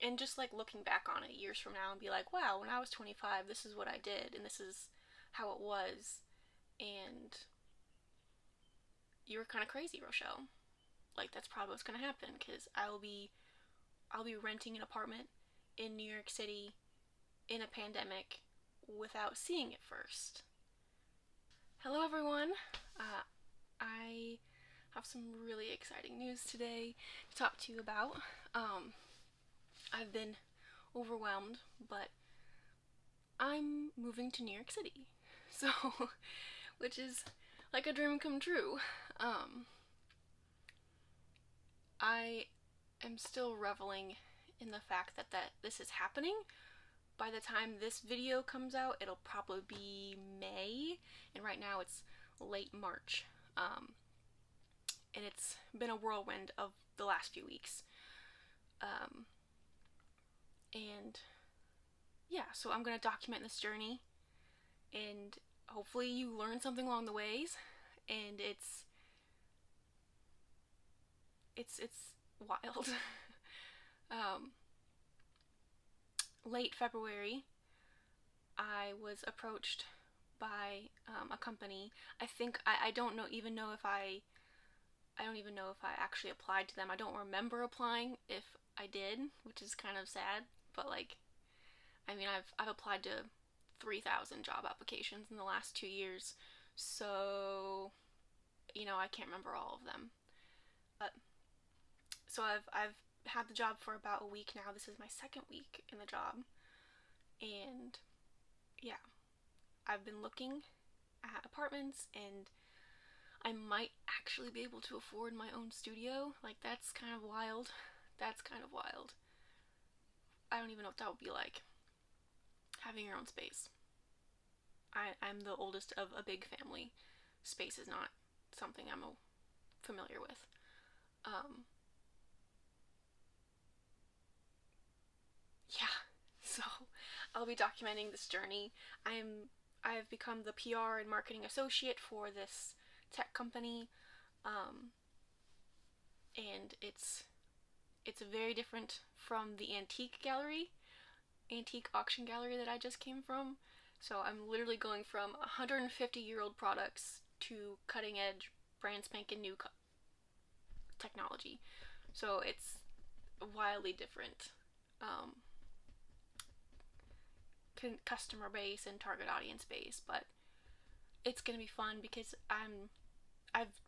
and just like looking back on it years from now and be like, wow, when I was 25, this is what I did, and this is how it was, and you were kind of crazy, Rochelle. Like that's probably what's gonna happen because I'll be renting an apartment in New York City in a pandemic without seeing it first. Hello, everyone. I have some really exciting news today to talk to you about. I've been overwhelmed, but I'm moving to New York City. So, which is like a dream come true. Um, I am still reveling in the fact that this is happening. By the time this video comes out, it'll probably be May, and right now it's late March. And it's been a whirlwind of the last few weeks. Um, and yeah, so I'm gonna document this journey, and hopefully you learn something along the ways. And it's wild. um, Late February, I was approached by a company. I don't know if I don't even know if I actually applied to them. I don't remember applying if I did, which is kind of sad. But like, I mean, I've applied to 3,000 job applications in the last 2 years, so I can't remember all of them. But so I've had the job for about a week now. This is my second week in the job, and yeah, I've been looking at apartments, and I might actually be able to afford my own studio. Like that's kind of wild. That's kind of wild. I don't even know what that would be like, having your own space. I'm the oldest of a big family. Space is not something I'm familiar with. Um, yeah, so I'll be documenting this journey. I've become the PR and marketing associate for this tech company, um, and it's very different from the antique auction gallery that I just came from. So I'm literally going from 150-year-old products to cutting edge, brand spanking new technology. So it's wildly different um, customer base and target audience base, but it's gonna be fun because I've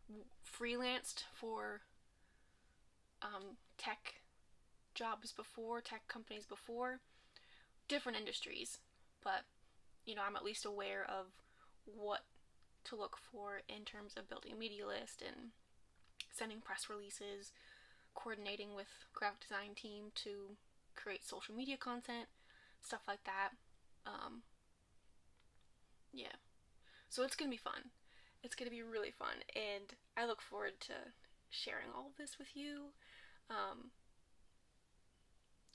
freelanced for tech jobs before, tech companies before, different industries, but I'm at least aware of what to look for in terms of building a media list and sending press releases, coordinating with graphic design team to create social media content, stuff like that. Um, yeah, so it's gonna be fun. It's gonna be really fun, and I look forward to sharing all of this with you. Um,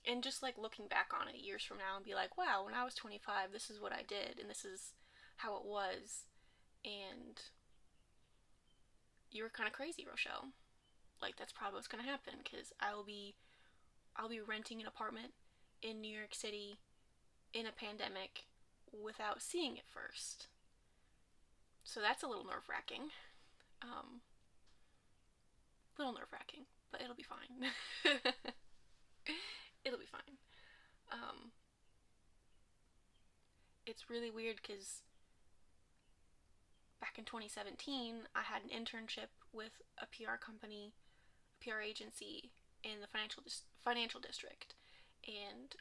and just like looking back on it years from now and be like, wow, when I was 25, this is what I did, and this is how it was, and you were kind of crazy, Rochelle. Like that's probably what's gonna happen because I'll be renting an apartment in New York City in a pandemic without seeing it first. So that's a little nerve wracking. Little nerve wracking, but it'll be fine. It'll be fine. Um, it's really weird because back in 2017, I had an internship with a PR company, a PR agency in the financial district, and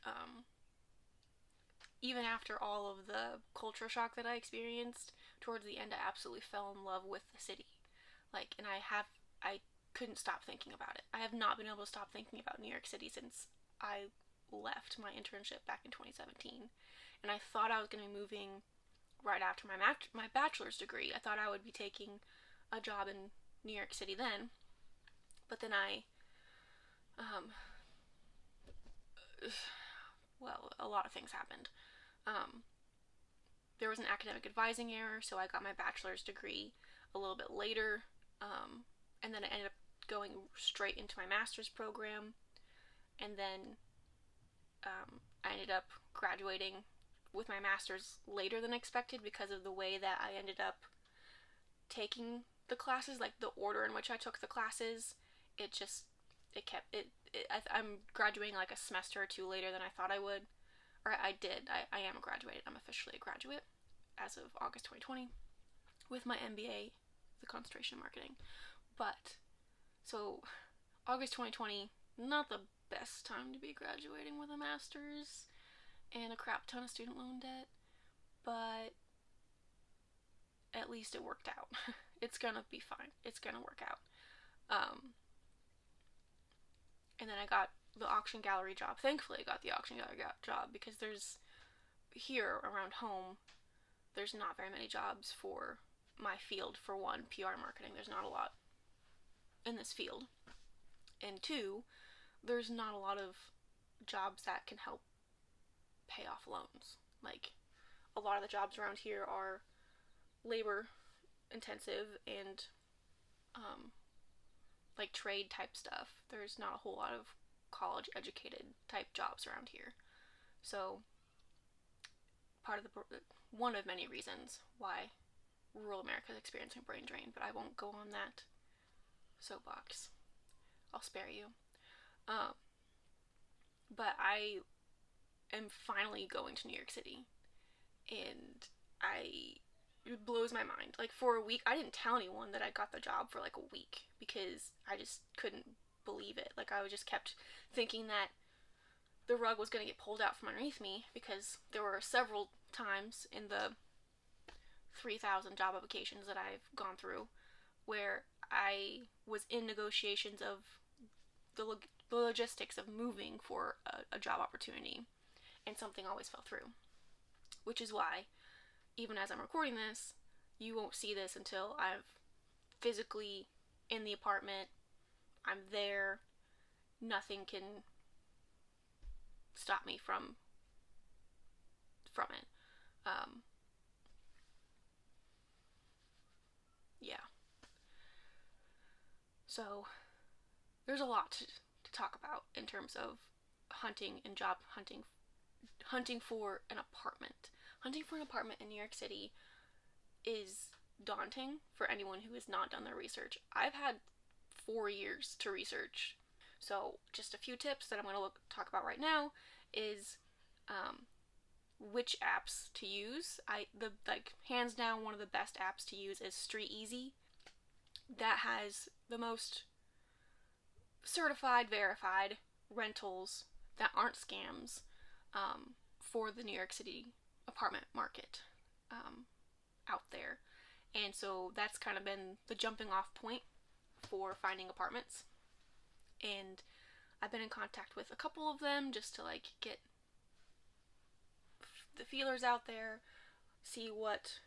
even after all of the culture shock that I experienced, towards the end, I absolutely fell in love with the city. Like, and I couldn't stop thinking about it. I have not been able to stop thinking about New York City since I left my internship back in 2017. And I thought I was going to be moving right after my bachelor's degree. I thought I would be taking a job in New York City then. But then um, well, a lot of things happened. Um, there was an academic advising error, so I got my bachelor's degree a little bit later, and then I ended up going straight into my master's program, and then I ended up graduating with my master's later than expected because of the way that I ended up taking the classes, like the order in which I took the classes. It just it kept I'm graduating like a semester or two later than I thought I would, or I did. I am graduated. I'm officially a graduate as of August 2020 with my MBA, the concentration in marketing. But so August 2020, not the best time to be graduating with a master's and a crap ton of student loan debt, but at least it worked out. It's gonna be fine. It's gonna work out. Um, and then I got the auction gallery job. Thankfully, I got the auction gallery job because there's here around home, there's not very many jobs for my field. For one, PR marketing, there's not a lot in this field, and two, there's not a lot of jobs that can help pay off loans. Like, a lot of the jobs around here are labor intensive and like trade type stuff. There's not a whole lot of college educated type jobs around here. So part of the one of many reasons why rural America is experiencing brain drain, but I won't go on that soapbox. I'll spare you. Um, but I am finally going to New York City, and it blows my mind. Like, for a week, I didn't tell anyone that I got the job for like a week because I just couldn't believe it. Like, I just kept thinking that the rug was going to get pulled out from underneath me because there were several times in the 3,000 job applications that I've gone through where I was in negotiations of the logistics of moving for a job opportunity, and something always fell through. Which is why, even as I'm recording this, you won't see this until I'm physically in the apartment. I'm there. Nothing can stop me from it. Um, yeah. So there's a lot to talk about in terms of hunting and job hunting for an apartment. Hunting for an apartment in New York City is daunting for anyone who has not done their research. I've had 4 years to research. So just a few tips that I'm going to talk about right now is which apps to use. Hands down, one of the best apps to use is Street Easy. That has the most certified, verified rentals that aren't scams for the New York City apartment market out there. And so that's kind of been the jumping off point for finding apartments. And I've been in contact with a couple of them just to like get the feelers out there, see what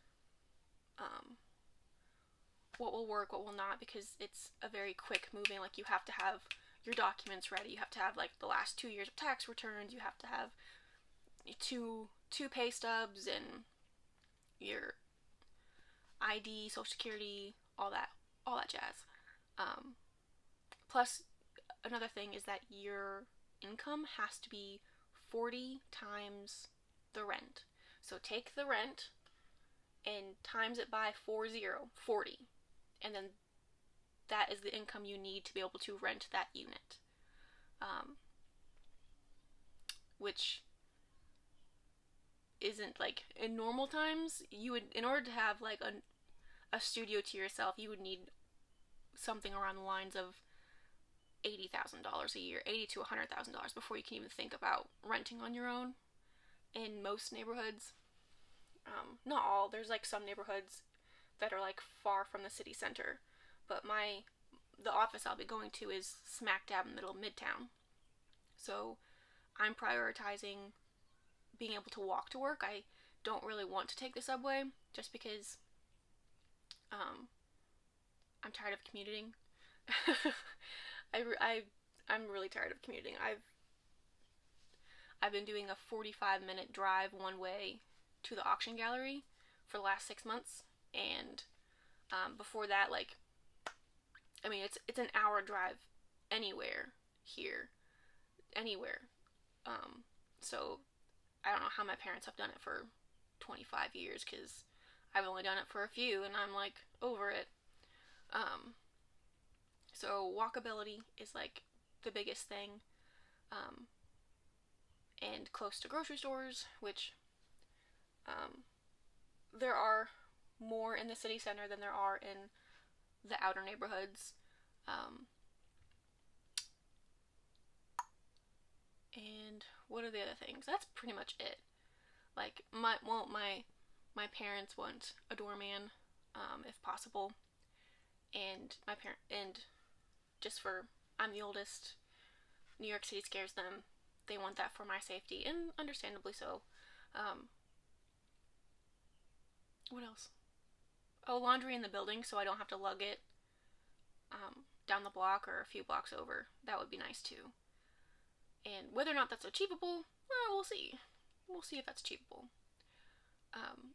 will work, what will not, because it's a very quick moving. Like, you have to have your documents ready. You have to have like the last 2 years of tax returns. You have to have two pay stubs and your ID, Social Security, all that jazz. Plus, another thing is that your income has to be 40 times the rent. So take the rent and times it by 40, and then that is the income you need to be able to rent that unit. Which isn't, like, in normal times, you would, in order to have like a studio to yourself, you would need something around the lines of $80,000 a year, $80,000 to $100,000 before you can even think about renting on your own. In most neighborhoods, not all. There's like some neighborhoods that are like far from the city center, but the office I'll be going to is smack dab in the middle of Midtown. So I'm prioritizing being able to walk to work. I don't really want to take the subway just because I'm tired of commuting. I'm really tired of commuting. I've been doing a 45-minute drive one way to the auction gallery for the last 6 months, and before that, like, I mean, it's an hour drive anywhere here, anywhere. So I don't know how my parents have done it for 25 years because I've only done it for a few and I'm like over it. Um, so walkability is like the biggest thing. Um, and close to grocery stores, which um, there are more in the city center than there are in the outer neighborhoods. Um, and what are the other things? That's pretty much it. Like my parents want a doorman, if possible, and my parent and just for I'm the oldest. New York City scares them. They want that for my safety, and understandably so. Um, what else? Oh, laundry in the building, so I don't have to lug it down the block or a few blocks over. That would be nice too. And whether or not that's achievable, well, we'll see. We'll see if that's achievable.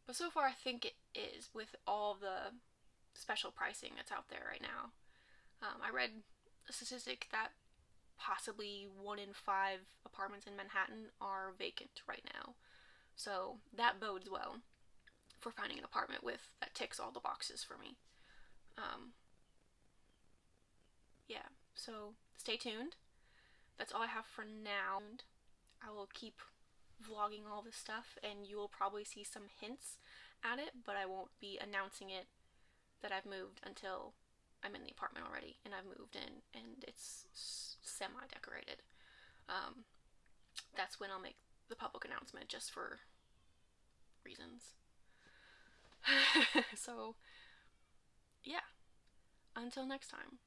But so far, I think it is with all the special pricing that's out there right now. I read a statistic that possibly 1 in 5 apartments in Manhattan are vacant right now. So that bodes well for finding an apartment with that ticks all the boxes for me. Um, yeah, so stay tuned. That's all I have for now. I will keep vlogging all this stuff, and you will probably see some hints at it, but I won't be announcing it that I've moved until I'm in the apartment already and I've moved in and it's semi decorated. Um, that's when I'll make the public announcement just for reasons. So, yeah, until next time.